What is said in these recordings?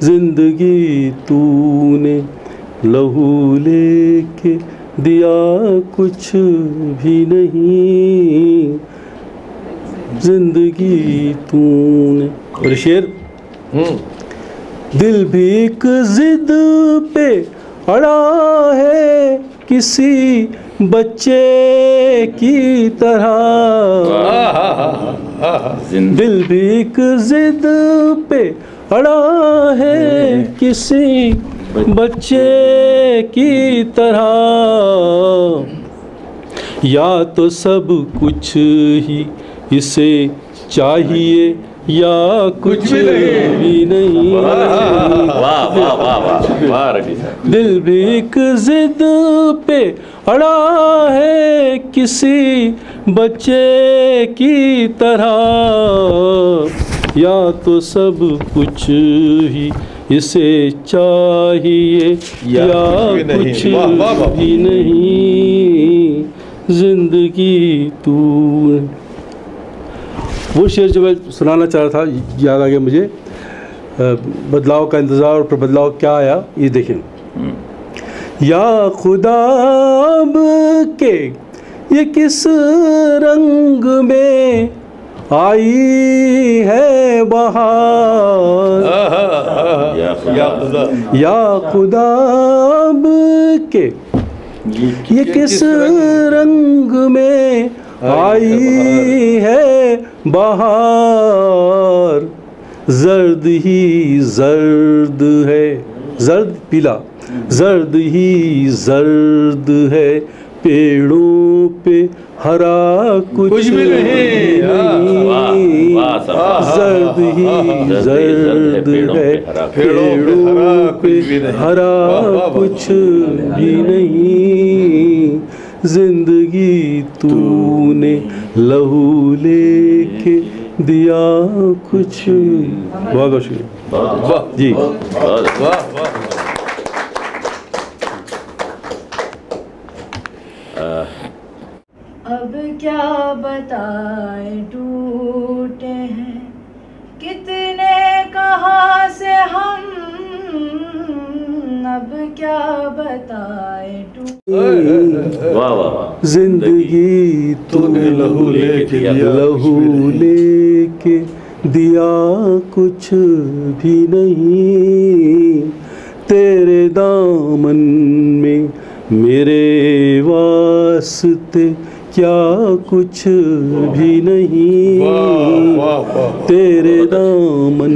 जिंदगी तूने लहू लेके दिया कुछ भी नहीं, जिंदगी तूने। और शेर, दिल भी एक जिद पे अड़ा है किसी बच्चे की तरह, दिल भी एक जिद पे अड़ा है किसी बच्चे की तरह, या तो सब कुछ ही इसे चाहिए या कुछ भी नहीं। वाह वाह वाह वाह वाह रवि साहब। दिल भी एक जिद पे अड़ा है किसी बच्चे की तरह, या तो सब कुछ ही इसे चाहिए या कुछ भी नहीं, जिंदगी तू। वो शेर जो मैं सुनाना चाह रहा था याद आ गया मुझे, बदलाव का इंतज़ार और फिर बदलाव क्या आया, ये देखें। या खुदा अब के ये किस रंग में आई है बहार, या खुदा अब के ये किस रंग में आई है बहार, जर्द ही जर्द है, जर्द पीला, जर्द ही जर्द है पेड़ों पे हरा कुछ भी नहीं, जर्द ही जर्द है पेड़ों पे हरा कुछ भी नहीं, जिंदगी तूने लहू लेके दिया कुछ। बहुत बहुत शुक्रिया जी। अब क्या बताए टूटे हैं कितने कहाँ से हम, अब क्या बताए टूटे। वाह वाह। जिंदगी तूने लहू लेके दिया कुछ भी नहीं, तेरे दामन में मेरे वास्ते क्या कुछ भी नहीं, तेरे दामन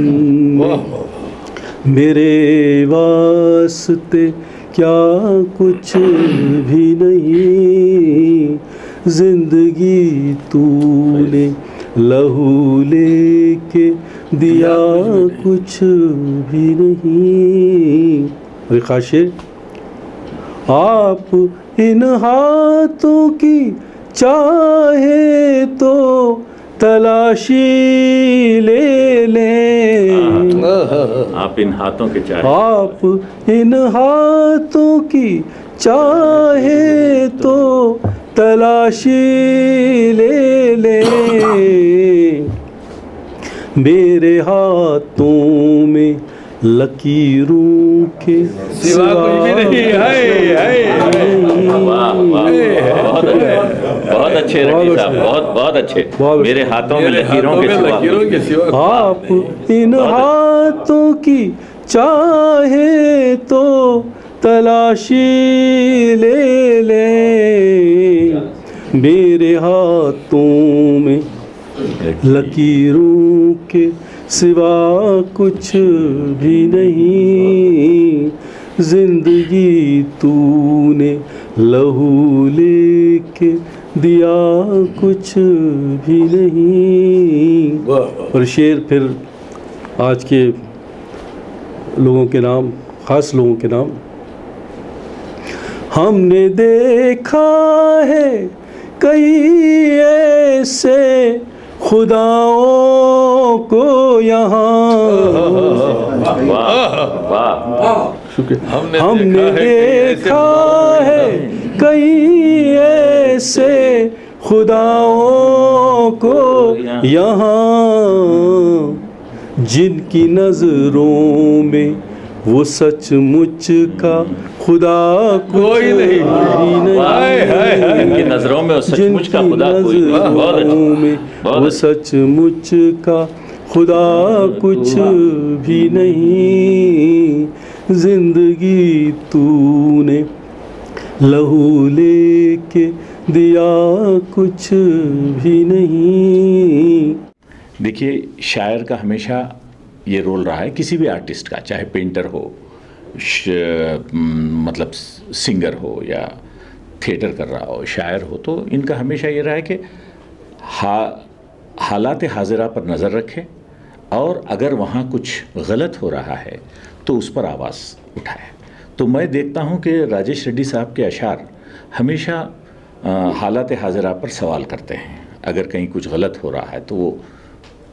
में मेरे वास्ते क्या कुछ भी नहीं, जिंदगी तूने लहू लेके दिया कुछ भी नहीं। और खास शेर, आप इन हाथों की चाहे तो तलाशी ले लें, आप इन हाथों के चाहे, आप इन हाथों की चाहे तो तलाशी ले लें, मेरे हाथों में लकीरों के सिवा कुछ भी नहीं है। बहुत अच्छे रफी साहब, बहुत अच्छे। मेरे हाथों में लकीरों के सिवा, आप इन हाथों की चाहे तो तलाशी ले ले, मेरे हाथों में लकीरों के सिवा कुछ भी नहीं, जिंदगी तूने लहू लेके दिया कुछ भी नहीं। और शेर फिर आज के लोगों के नाम, खास लोगों के नाम। हमने देखा है कई ऐसे खुदाओं को यहाँ, शुक्रिया, हमने देखा है कई ऐसे खुदाओं को यहाँ, जिनकी नजरों में वो सचमुच का खुदा कोई नहीं। हाय, हाय, हाय। इनकी नजरों में वो सचमुच का खुदा कोई नहीं। बहुत अच्छा, में बहुत वो अच्छा। सचमुच का खुदा कुछ भी नहीं, जिंदगी तूने लहू लेके दिया कुछ भी नहीं। देखिए, शायर का हमेशा ये रोल रहा है, किसी भी आर्टिस्ट का, चाहे पेंटर हो, मतलब सिंगर हो या थिएटर कर रहा हो, शायर हो, तो इनका हमेशा ये रहा है कि हालात हाजिरा पर नज़र रखें और अगर वहाँ कुछ गलत हो रहा है तो उस पर आवाज़ उठाए। तो मैं देखता हूँ कि राजेश रेड्डी साहब के अशार हमेशा हालात हाजिरा पर सवाल करते हैं। अगर कहीं कुछ गलत हो रहा है तो वो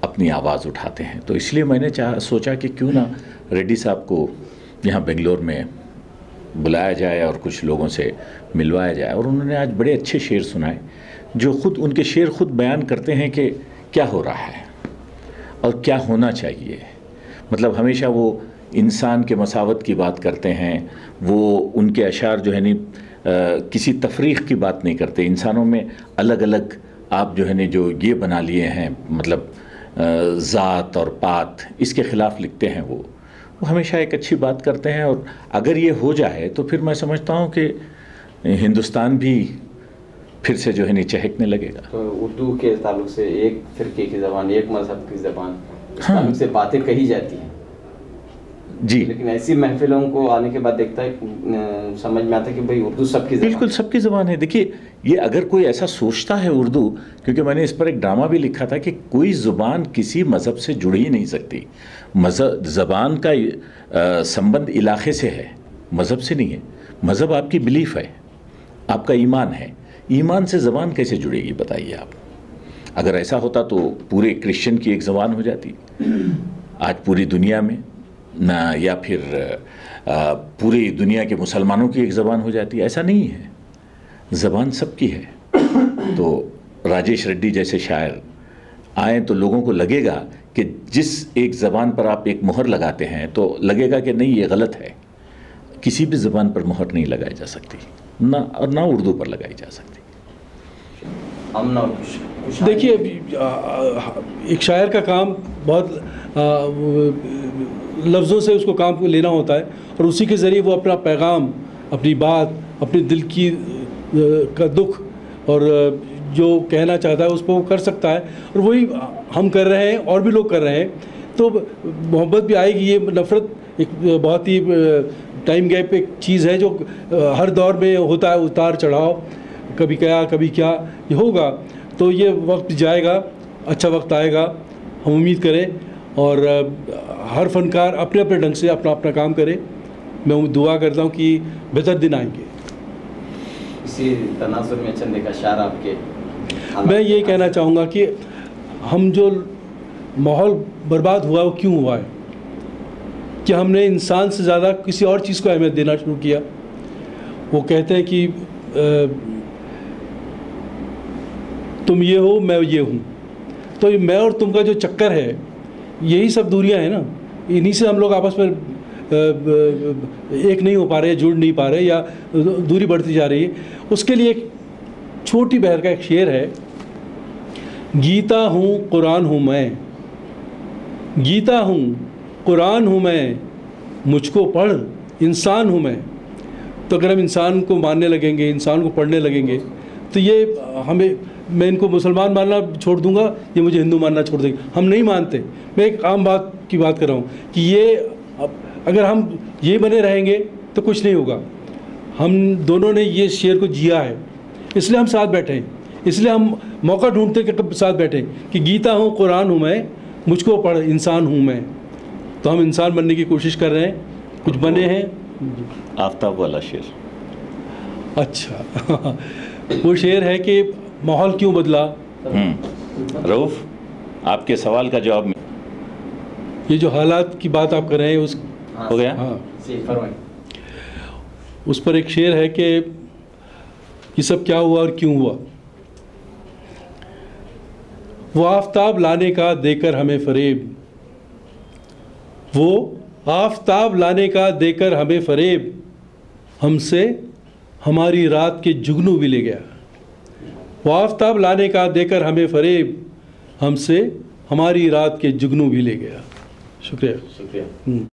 अपनी आवाज़ उठाते हैं। तो इसलिए मैंने सोचा कि क्यों ना रेड्डी साहब को यहाँ बेंगलोर में बुलाया जाए और कुछ लोगों से मिलवाया जाए। और उन्होंने आज बड़े अच्छे शेर सुनाए, जो उनके शेर खुद बयान करते हैं कि क्या हो रहा है और क्या होना चाहिए। मतलब हमेशा वो इंसान के मसावत की बात करते हैं। वो उनके अशार जो है नहीं किसी तफरीक़ की बात नहीं करते। इंसानों में अलग अलग आप जो है नहीं जो ये बना लिए हैं, मतलब ज़ात और पात, इसके ख़िलाफ़ लिखते हैं। वो हमेशा एक अच्छी बात करते हैं। और अगर ये हो जाए तो फिर मैं समझता हूँ कि हिंदुस्तान भी फिर से जो है नहीं चहकने लगेगा। तो उर्दू के ताल्लुक से एक फ़िरके की ज़बान, एक मज़हब की ज़बान, इस ताल्लुक से बातें कही जाती हैं जी, लेकिन ऐसी महफिलों को आने के बाद देखता है समझ में आता है कि भाई उर्दू सबकी ज़बान, बिल्कुल सबकी ज़बान है। देखिए, ये अगर कोई ऐसा सोचता है उर्दू, क्योंकि मैंने इस पर एक ड्रामा भी लिखा था कि कोई ज़ुबान किसी मज़हब से जुड़ ही नहीं सकती। मज़हब, ज़बान का संबंध इलाके से है, मज़हब से नहीं है। मज़हब आपकी बिलीफ है, आपका ईमान है। ईमान से ज़बान कैसे जुड़ेगी बताइए आप। अगर ऐसा होता तो पूरे क्रिश्चियन की एक ज़बान हो जाती आज पूरी दुनिया में ना, या फिर पूरी दुनिया के मुसलमानों की एक ज़बान हो जाती। ऐसा नहीं है, ज़बान सबकी है। तो राजेश रेड्डी जैसे शायर आए तो लोगों को लगेगा कि जिस एक ज़बान पर आप एक मोहर लगाते हैं तो लगेगा कि नहीं, ये गलत है। किसी भी ज़बान पर मोहर नहीं लगाई जा सकती, ना उर्दू पर लगाई जा सकती। देखिए, एक शायर का काम बहुत लफ्ज़ों से उसको काम को लेना होता है और उसी के ज़रिए वो अपना पैगाम, अपनी बात, अपने दिल की का दुख और जो कहना चाहता है उस पर वो कर सकता है। और वही हम कर रहे हैं और भी लोग कर रहे हैं। तो मोहब्बत भी आएगी। ये नफ़रत एक बहुत ही टाइम गैप एक चीज़ है जो हर दौर में होता है, उतार चढ़ाव, कभी क्या कभी क्या, ये होगा। तो ये वक्त जाएगा, अच्छा वक्त आएगा, हम उम्मीद करें। और हर फनकार अपने अपने ढंग से अपना अपना काम करे। मैं दुआ करता हूँ कि बेहतर दिन आएंगे। इसी तनाजुर में चंद एक अशार आपके, मैं ये कहना चाहूँगा कि हम जो माहौल बर्बाद हुआ वो क्यों हुआ है कि हमने इंसान से ज़्यादा किसी और चीज़ को अहमियत देना शुरू किया। वो कहते हैं कि तुम ये हो, मैं ये हूँ। तो ये मैं और तुम का जो चक्कर है, यही सब दूरियां हैं ना। इन्हीं से हम लोग आपस में एक नहीं हो पा रहे, जुड़ नहीं पा रहे, या दूरी बढ़ती जा रही है। उसके लिए एक छोटी बहर का एक शेर है, गीता हूँ कुरान हूँ मैं, गीता हूँ कुरान हूँ मैं, मुझको पढ़ इंसान हूँ मैं। तो अगर हम इंसान को मानने लगेंगे, इंसान को पढ़ने लगेंगे, तो ये हमें, मैं इनको मुसलमान मानना छोड़ दूंगा, ये मुझे हिंदू मानना छोड़ देंगे। हम नहीं मानते। मैं एक आम बात की बात कर रहा हूँ कि ये अगर हम ये बने रहेंगे तो कुछ नहीं होगा। हम दोनों ने ये शेर को जिया है, इसलिए हम साथ बैठे हैं, इसलिए हम मौका ढूंढते कि कब साथ बैठें कि गीता हूँ कुरान हूँ मैं, मुझको पढ़ इंसान हूँ मैं। तो हम इंसान बनने की कोशिश कर रहे हैं, कुछ बने हैं। आफ्ताब वाला शेर, अच्छा वो शेर है कि माहौल क्यों बदला। रऊफ, आपके सवाल का जवाब ये जो हालात की बात आप कर रहे हैं उस हो गया। हाँ, उस पर एक शेर है कि ये सब क्या हुआ और क्यों हुआ। वो आफताब लाने का देकर हमें फरेब, वो आफताब लाने का देकर हमें फरेब, हमसे हमारी रात के जुगनू भी ले गया। वो आफताब लाने का देकर हमें फरेब, हमसे हमारी रात के जुगनू भी ले गया। शुक्रिया। शुक्रिया।